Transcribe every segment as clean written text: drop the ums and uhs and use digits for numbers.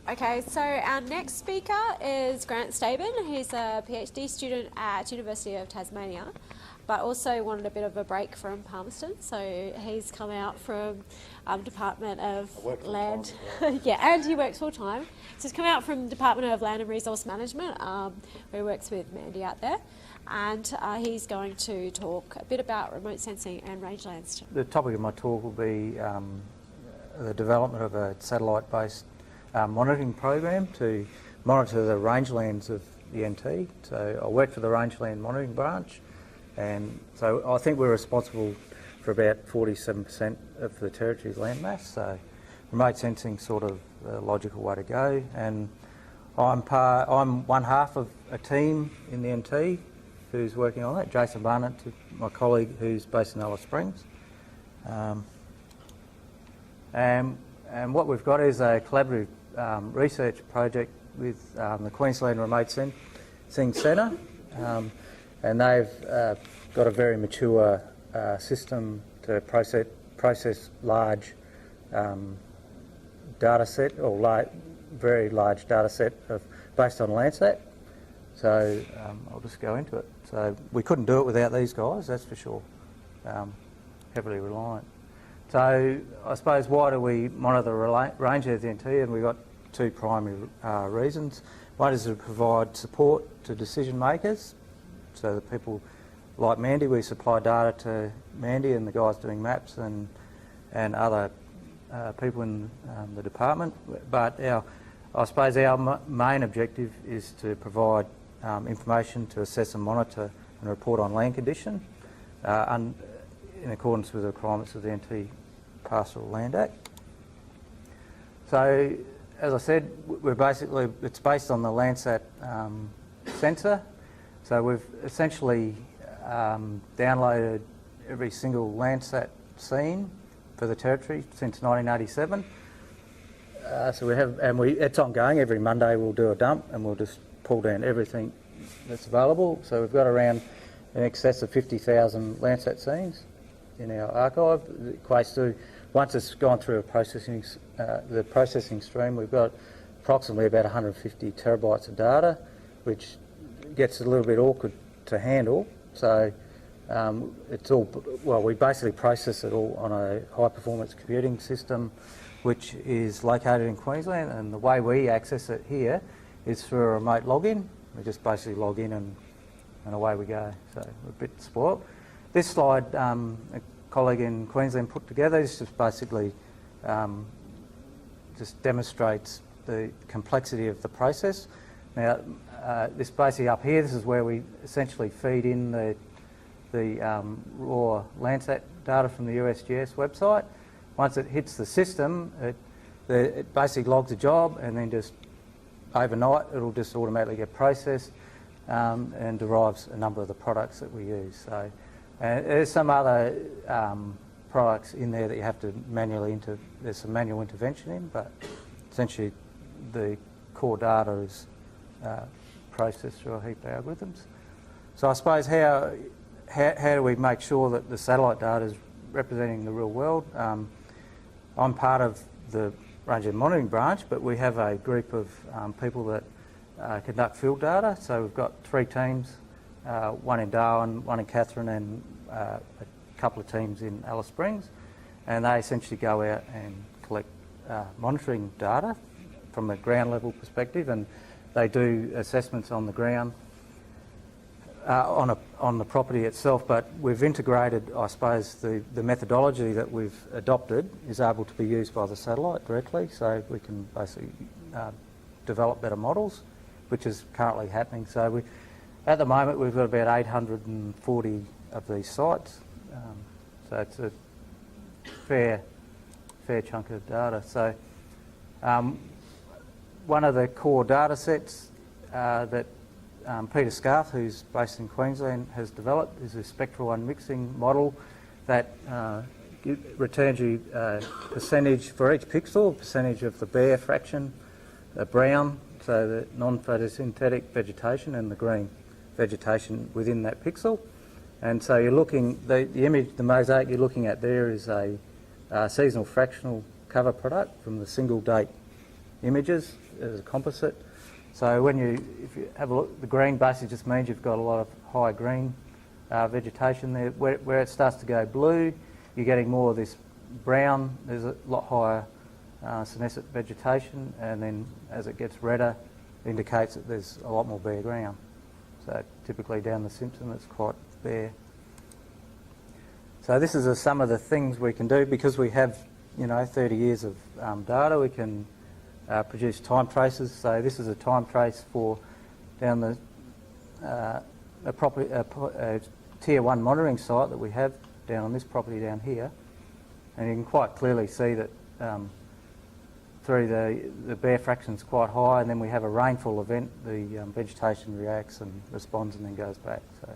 Okay, so our next speaker is Grant Staben. He's a PhD student at University of Tasmania, but also wanted a bit of a break from Palmerston. So he's come out from Department of Land. Yeah, and he works full time. So he's come out from Department of Land and Resource Management, where he works with Mandy out there. And he's going to talk a bit about remote sensing and rangelands. The topic of my talk will be the development of a satellite-based monitoring program to monitor the rangelands of the NT. So I work for the Rangeland monitoring branch, and so I think we're responsible for about 47% of the territory's landmass. So remote sensing sort of the logical way to go. And I'm one half of a team in the NT who's working on that. Jason Barnett, my colleague who's based in Alice Springs. And what we've got is a collaborative research project with the Queensland Remote Sensing Centre, and they've got a very mature system to process large data set, or very large data set based on Landsat. So I'll just go into it. So we couldn't do it without these guys, that's for sure. Heavily reliant. So I suppose why do we monitor the range of the NT? And we've got two primary reasons. One is to provide support to decision makers. So the people like Mandy, we supply data to Mandy and the guys doing maps and other people in the department. But I suppose our main objective is to provide information to assess and monitor and report on land condition in accordance with the requirements of the NT Pastoral Land Act. So, as I said, it's based on the Landsat sensor. So we've essentially downloaded every single Landsat scene for the territory since 1987. It's ongoing. Every Monday we'll do a dump and we'll just pull down everything that's available. So we've got around in excess of 50,000 Landsat scenes in our archive. It equates to, once it's gone through the processing stream, we've got approximately about 150 terabytes of data, which gets a little bit awkward to handle. So we basically process it all on a high-performance computing system, which is located in Queensland, and the way we access it here is through a remote login. We just basically log in and away we go. So we're a bit spoiled. This slide, a colleague in Queensland put together. This just basically just demonstrates the complexity of the process. Now, this basically up here, this is where we essentially feed in the raw Landsat data from the USGS website. Once it hits the system, it basically logs a job, and then just overnight it'll just automatically get processed and derives a number of the products that we use. So there's some other products in there that you have to there's some manual intervention in, but essentially the core data is processed through a heap of algorithms. So I suppose how do we make sure that the satellite data is representing the real world? I'm part of the Rangeland monitoring branch, but we have a group of people that conduct field data. So we've got three teams, one in Darwin, one in Katherine, and a couple of teams in Alice Springs, and they essentially go out and collect monitoring data from a ground level perspective, and they do assessments on the ground on the property itself. But we've integrated, I suppose, the methodology that we've adopted is able to be used by the satellite directly, so we can basically develop better models, which is currently happening. So at the moment we've got about 840 of these sites, so it's a fair chunk of data. So one of the core data sets that Peter Scarth, who's based in Queensland, has developed is a spectral unmixing model that returns you a percentage for each pixel, a percentage of the bare fraction, the brown, so the non-photosynthetic vegetation, and the green vegetation within that pixel. And so you're looking, the image, the mosaic you're looking at there is a seasonal fractional cover product from the single date images as a composite. So if you have a look, the green basically just means you've got a lot of high green vegetation there. Where it starts to go blue, you're getting more of this brown. There's a lot higher senescent vegetation, and then as it gets redder, it indicates that there's a lot more bare ground. So typically down the Simpson, it's quite bare. So this is some of the things we can do because we have, 30 years of data. We can produce time traces. So this is a time trace for down a tier 1 monitoring site that we have down on this property down here, and you can quite clearly see that through the bare fraction's quite high, and then we have a rainfall event. The vegetation reacts and responds and then goes back. So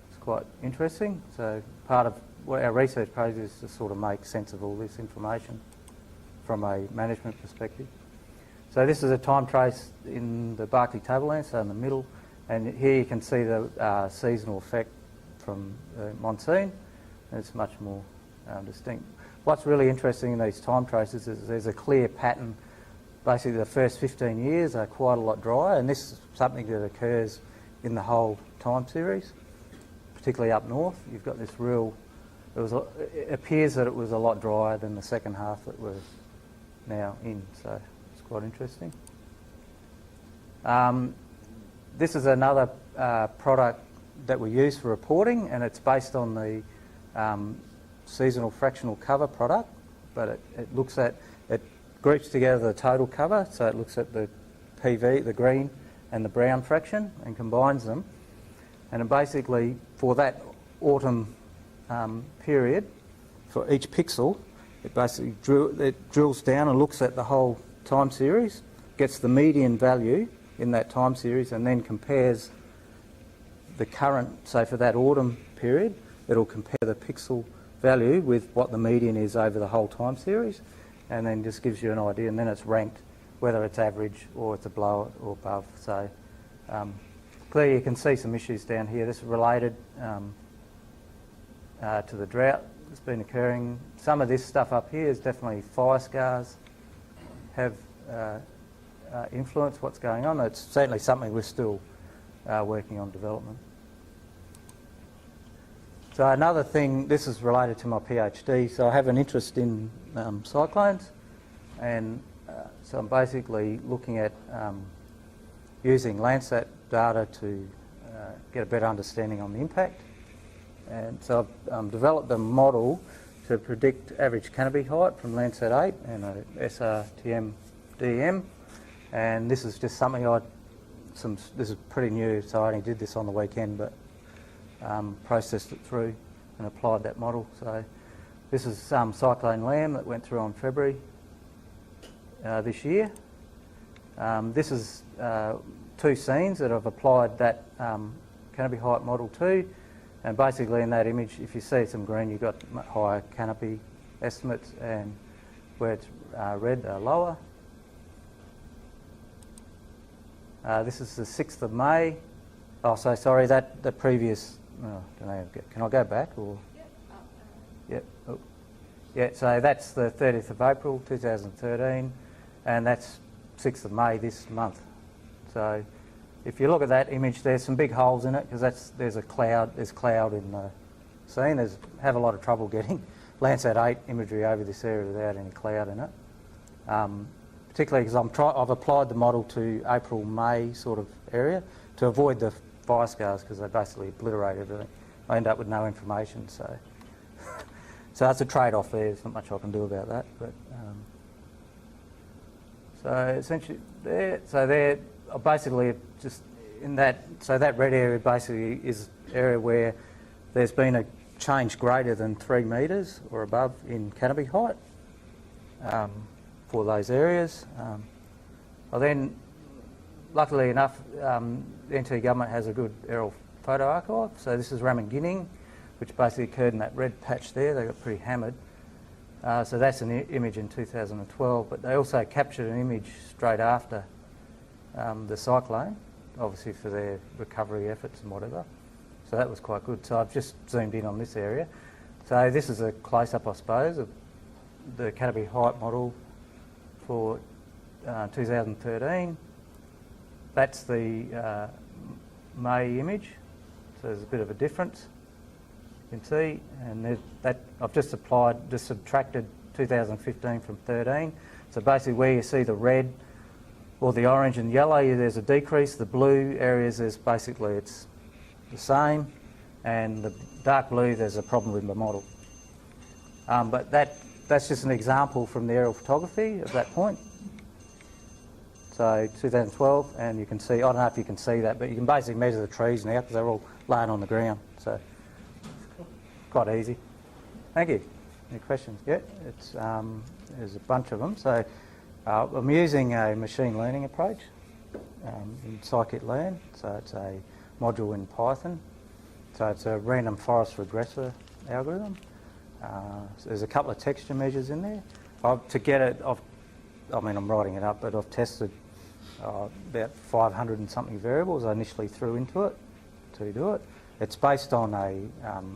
it's quite interesting. So part of what our research project is to sort of make sense of all this information from a management perspective. So this is a time trace in the Barkly Tableland, so in the middle, and here you can see the seasonal effect from the monsoon, and it's much more distinct. What's really interesting in these time traces is there's a clear pattern. Basically the first 15 years are quite a lot drier, and this is something that occurs in the whole time series, particularly up north. You've got this it appears that it was a lot drier than the second half that we're now in, so it's quite interesting. This is another product that we use for reporting, and it's based on the seasonal fractional cover product, but it groups together the total cover, so it looks at the PV, the green and the brown fraction, and combines them. And it basically, for that autumn period, for each pixel, it basically drills down and looks at the whole time series, gets the median value in that time series, and then compares the current, so for that autumn period, it'll compare the pixel value with what the median is over the whole time series, and then just gives you an idea, and then it's ranked whether it's average or it's below it or above. So clearly you can see some issues down here. This is related to the drought that's been occurring. Some of this stuff up here is definitely fire scars have influenced what's going on. It's certainly something we're still working on development. So another thing, this is related to my PhD, so I have an interest in cyclones, and so I'm basically looking at using Landsat data to get a better understanding on the impact. And so I've developed a model to predict average canopy height from Landsat 8 and a SRTM DM, and this is just something this is pretty new, so I only did this on the weekend, but processed it through and applied that model. So this is Cyclone Lamb that went through on February this year. This is 2 scenes that I've applied that canopy height model to, and basically in that image, if you see some green, you've got higher canopy estimates, and where it's red are lower. This is the 6th of May. Oh, so sorry, the previous. Oh, don't know. Can I go back or? Yep. Oh. Yeah. So that's the 30th of April 2013, and that's 6th of May this month. So if you look at that image, there's some big holes in it because there's cloud in the scene. Have a lot of trouble getting Landsat 8 imagery over this area without any cloud in it. Particularly because I've applied the model to April-May sort of area to avoid the fire scars because they basically obliterate everything. I end up with no information, so so that's a trade-off there. There's not much I can do about that. But so essentially, they're basically just in that. So that red area basically is an area where there's been a change greater than 3 metres or above in canopy height for those areas. Then, luckily enough, the NT government has a good aerial photo archive. So this is Ramingining, which basically occurred in that red patch there. They got pretty hammered. So that's an image in 2012, but they also captured an image straight after the cyclone, obviously for their recovery efforts and whatever. So that was quite good. So I've just zoomed in on this area. So this is a close-up, I suppose, of the canopy height model for 2013. That's the May image, so there's a bit of a difference. You can see, and that I've just subtracted 2015 from 13. So basically where you see the red or the orange and yellow, there's a decrease. The blue areas, it's the same, and the dark blue, there's a problem with the model. But that's just an example from the aerial photography of that point. So 2012, and you can see, I don't know if you can see that, but you can basically measure the trees now because they're all laying on the ground. So quite easy. Thank you. Any questions? Yeah, there's a bunch of them. So I'm using a machine learning approach in scikit-learn. So it's a module in Python. So it's a random forest regressor algorithm. So there's a couple of texture measures in there. To get it, I'm writing it up, but I've tested about 500 and something variables I initially threw into it to do it. It's based on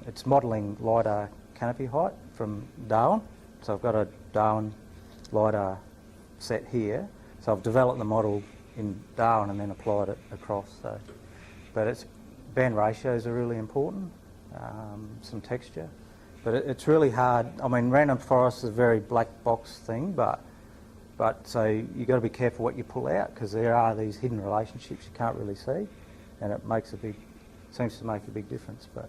it's modelling LiDAR canopy height from Darwin. So I've got a Darwin LiDAR set here. So I've developed the model in Darwin and then applied it across. So, but band ratios are really important, some texture. But it's really hard. I mean, random forest is a very black box thing, but so you've got to be careful what you pull out because there are these hidden relationships you can't really see, and it seems to make a big difference. But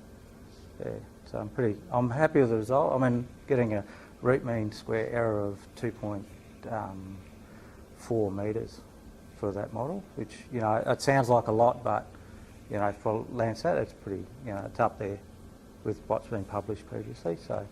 yeah, so I'm happy with the result. I mean, getting a root mean square error of 2.4 metres for that model, which it sounds like a lot, but for Landsat, it's pretty it's up there with what's been published previously. So